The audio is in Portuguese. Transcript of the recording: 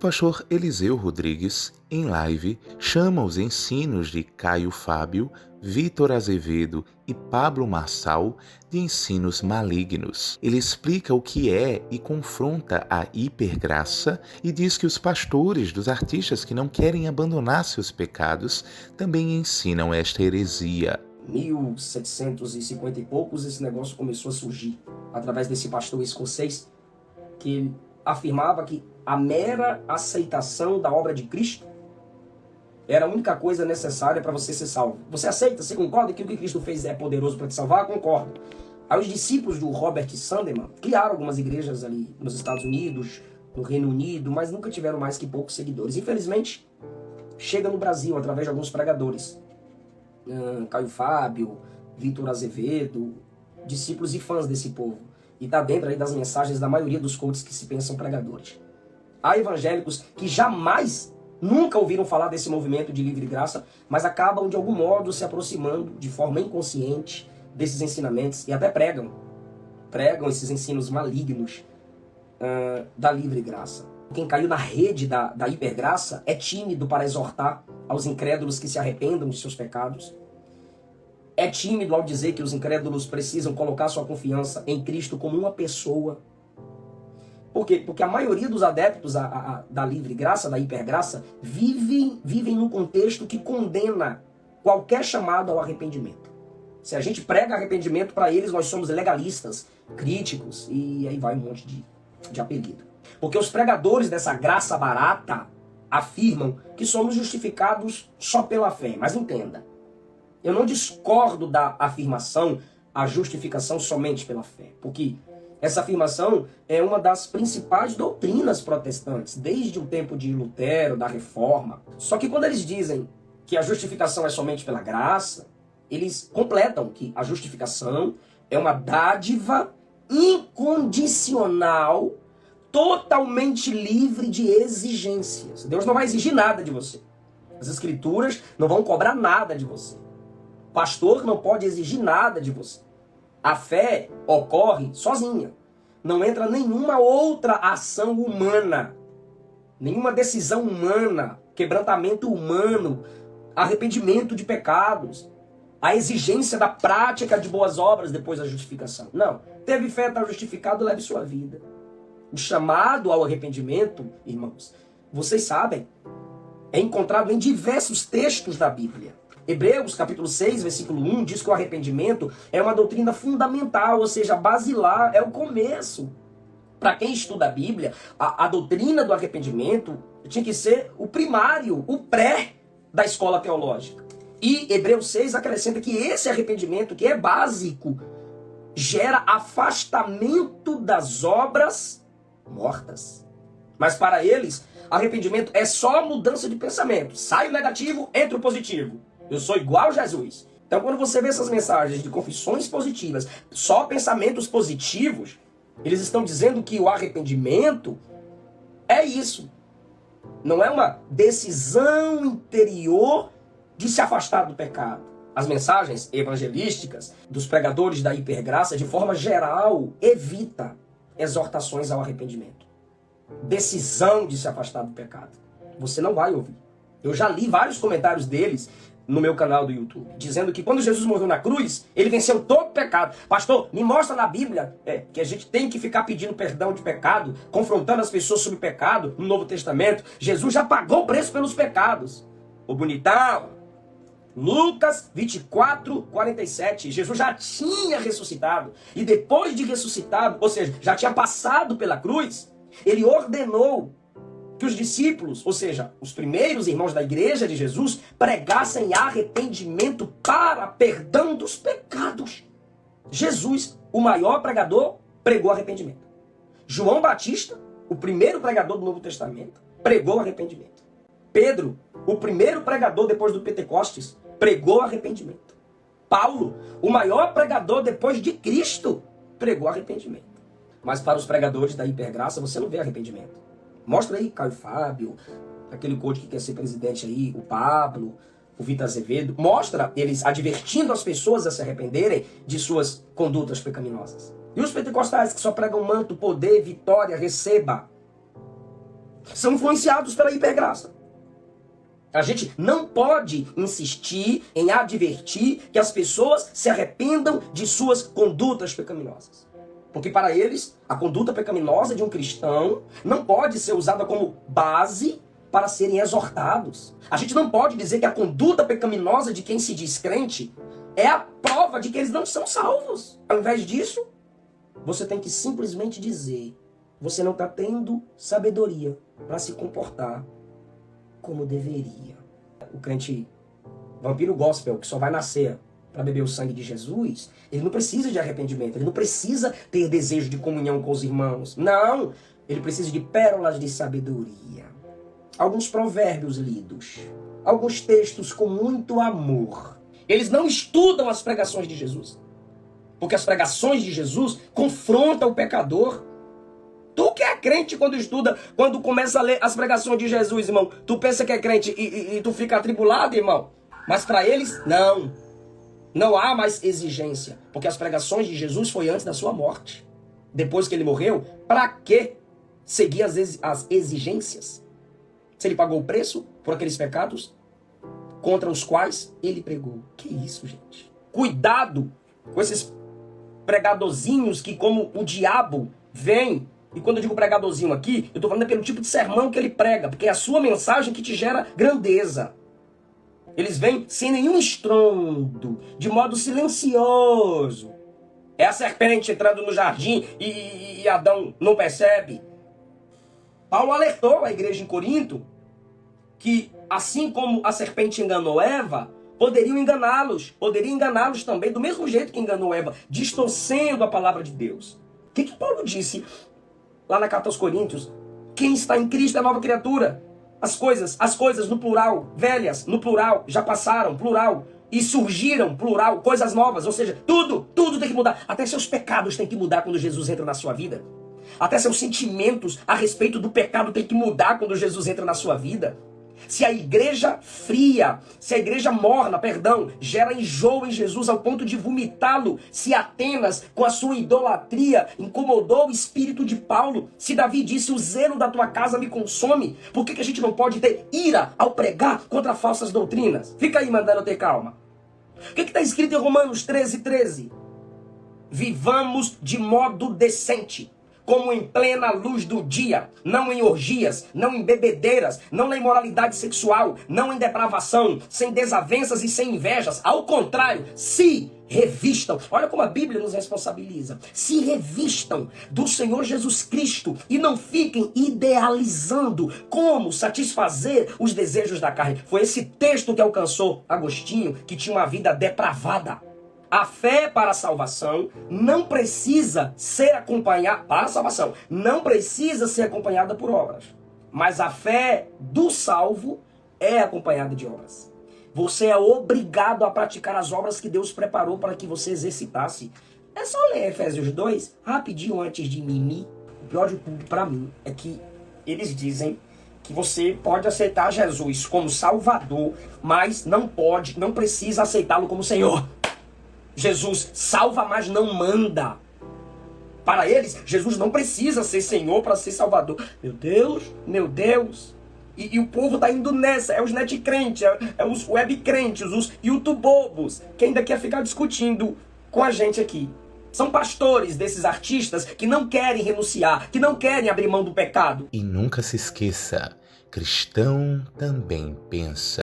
pastor Eliseu Rodrigues, em live, chama os ensinos de Caio Fábio, Vitor Azevedo e Pablo Marçal de ensinos malignos. Ele explica o que é e confronta a hipergraça e diz que os pastores dos artistas que não querem abandonar seus pecados também ensinam esta heresia. 1750 e poucos, esse negócio começou a surgir através desse pastor escocês que afirmava que a mera aceitação da obra de Cristo era a única coisa necessária para você ser salvo. Você aceita? Você concorda que o que Cristo fez é poderoso para te salvar? Concordo. Aí os discípulos do Robert Sandeman criaram algumas igrejas ali nos Estados Unidos, no Reino Unido, mas nunca tiveram mais que poucos seguidores. Infelizmente, chega no Brasil através de alguns pregadores. Caio Fábio, Vitor Azevedo, discípulos e fãs desse povo. E está dentro aí das mensagens da maioria dos coaches que se pensam pregadores. Há evangélicos que jamais, nunca ouviram falar desse movimento de livre graça, mas acabam de algum modo se aproximando de forma inconsciente desses ensinamentos e até pregam esses ensinos malignos da livre graça. Quem caiu na rede da hipergraça é tímido para exortar aos incrédulos que se arrependam de seus pecados. É tímido ao dizer que os incrédulos precisam colocar sua confiança em Cristo como uma pessoa. Por quê? Porque a maioria dos adeptos da livre graça, da hipergraça, vivem num contexto que condena qualquer chamado ao arrependimento. Se a gente prega arrependimento, para eles nós somos legalistas, críticos, e aí vai um monte de apelido. Porque os pregadores dessa graça barata afirmam que somos justificados só pela fé. Mas entenda, eu não discordo da afirmação a justificação somente pela fé. Porque essa afirmação é uma das principais doutrinas protestantes, desde o tempo de Lutero, da Reforma. Só que quando eles dizem que a justificação é somente pela graça, eles completam que a justificação é uma dádiva incondicional, totalmente livre de exigências. Deus não vai exigir nada de você. As Escrituras não vão cobrar nada de você. O pastor não pode exigir nada de você. A fé ocorre sozinha. Não entra nenhuma outra ação humana, nenhuma decisão humana, quebrantamento humano, arrependimento de pecados, a exigência da prática de boas obras depois da justificação. Não. Teve fé, está justificado, leve sua vida. O chamado ao arrependimento, irmãos, vocês sabem, é encontrado em diversos textos da Bíblia. Hebreus, capítulo 6, versículo 1, diz que o arrependimento é uma doutrina fundamental, ou seja, basilar, é o começo. Para quem estuda a Bíblia, a doutrina do arrependimento tinha que ser o primário, o pré da escola teológica. E Hebreus 6 acrescenta que esse arrependimento, que é básico, gera afastamento das obras mortas. Mas para eles, arrependimento é só mudança de pensamento. Sai o negativo, entra o positivo. Eu sou igual a Jesus. Então quando você vê essas mensagens de confissões positivas, só pensamentos positivos, eles estão dizendo que o arrependimento é isso. Não é uma decisão interior de se afastar do pecado. As mensagens evangelísticas dos pregadores da hipergraça, de forma geral, evita exortações ao arrependimento. Decisão de se afastar do pecado. Você não vai ouvir. Eu já li vários comentários deles no meu canal do YouTube, dizendo que quando Jesus morreu na cruz, ele venceu todo o pecado. Pastor, me mostra na Bíblia que a gente tem que ficar pedindo perdão de pecado, confrontando as pessoas sobre o pecado no Novo Testamento. Jesus já pagou o preço pelos pecados. Ô bonitão, Lucas 24, 47, Jesus já tinha ressuscitado. E depois de ressuscitado, ou seja, já tinha passado pela cruz, ele ordenou que os discípulos, ou seja, os primeiros irmãos da igreja de Jesus, pregassem arrependimento para perdão dos pecados. Jesus, o maior pregador, pregou arrependimento. João Batista, o primeiro pregador do Novo Testamento, pregou arrependimento. Pedro, o primeiro pregador depois do Pentecostes, pregou arrependimento. Paulo, o maior pregador depois de Cristo, pregou arrependimento. Mas para os pregadores da hipergraça, você não vê arrependimento. Mostra aí Caio Fábio, aquele coach que quer ser presidente aí, o Pablo, o Vitor Azevedo. Mostra eles advertindo as pessoas a se arrependerem de suas condutas pecaminosas. E os pentecostais que só pregam manto, poder, vitória, receba. são influenciados pela hipergraça. A gente não pode insistir em advertir que as pessoas se arrependam de suas condutas pecaminosas. Porque para eles, a conduta pecaminosa de um cristão não pode ser usada como base para serem exortados. A gente não pode dizer que a conduta pecaminosa de quem se diz crente é a prova de que eles não são salvos. Ao invés disso, você tem que simplesmente dizer: você não está tendo sabedoria para se comportar como deveria. O crente vampiro gospel, que só vai nascer para beber o sangue de Jesus, ele não precisa de arrependimento, ele não precisa ter desejo de comunhão com os irmãos. Não, ele precisa de pérolas de sabedoria. Alguns provérbios lidos, alguns textos com muito amor. Eles não estudam as pregações de Jesus, porque as pregações de Jesus confrontam o pecador. Tu que é crente quando estuda, quando começa a ler as pregações de Jesus, irmão, tu pensa que é crente e tu fica atribulado, irmão. Mas para eles, não há mais exigência, porque as pregações de Jesus foi antes da sua morte. Depois que ele morreu, para que seguir as exigências? Se ele pagou o preço por aqueles pecados contra os quais ele pregou. Que isso, gente? Cuidado com esses pregadorzinhos que, como o diabo vem. E quando eu digo pregadorzinho aqui, eu estou falando pelo tipo de sermão que ele prega, porque é a sua mensagem que te gera grandeza. Eles vêm sem nenhum estrondo, de modo silencioso. É a serpente entrando no jardim e Adão não percebe. Paulo alertou a igreja em Corinto que, assim como a serpente enganou Eva, poderiam enganá-los também, do mesmo jeito que enganou Eva, distorcendo a palavra de Deus. O que Paulo disse lá na carta aos Coríntios? Quem está em Cristo é a nova criatura. As coisas no plural, velhas no plural, já passaram, plural, e surgiram, plural, coisas novas. Ou seja, tudo tem que mudar. Até seus pecados têm que mudar quando Jesus entra na sua vida. Até seus sentimentos a respeito do pecado têm que mudar quando Jesus entra na sua vida. Se a igreja fria, se a igreja morna, gera enjoo em Jesus ao ponto de vomitá-lo, se Atenas, com a sua idolatria, incomodou o espírito de Paulo, se Davi disse: o zelo da tua casa me consome, por que a gente não pode ter ira ao pregar contra falsas doutrinas? Fica aí mandando ter calma. O que está escrito em Romanos 13:13? Vivamos de modo decente, como em plena luz do dia, não em orgias, não em bebedeiras, não na imoralidade sexual, não em depravação, sem desavenças e sem invejas. Ao contrário, se revistam. Olha como a Bíblia nos responsabiliza. Se revistam do Senhor Jesus Cristo e não fiquem idealizando como satisfazer os desejos da carne. Foi esse texto que alcançou Agostinho, que tinha uma vida depravada. A fé para a salvação não precisa ser acompanhada, não precisa ser acompanhada por obras. Mas a fé do salvo é acompanhada de obras. Você é obrigado a praticar as obras que Deus preparou para que você exercitasse. É só ler Efésios 2, rapidinho antes de mimir. O pior de tudo para mim é que eles dizem que você pode aceitar Jesus como Salvador, mas não precisa aceitá-lo como Senhor. Jesus salva, mas não manda. Para eles, Jesus não precisa ser Senhor para ser Salvador. Meu Deus. E o povo está indo nessa. É os net crentes, é os web crentes, os youtubobos, que ainda quer ficar discutindo com a gente aqui. São pastores desses artistas que não querem renunciar, que não querem abrir mão do pecado. E nunca se esqueça, cristão também pensa.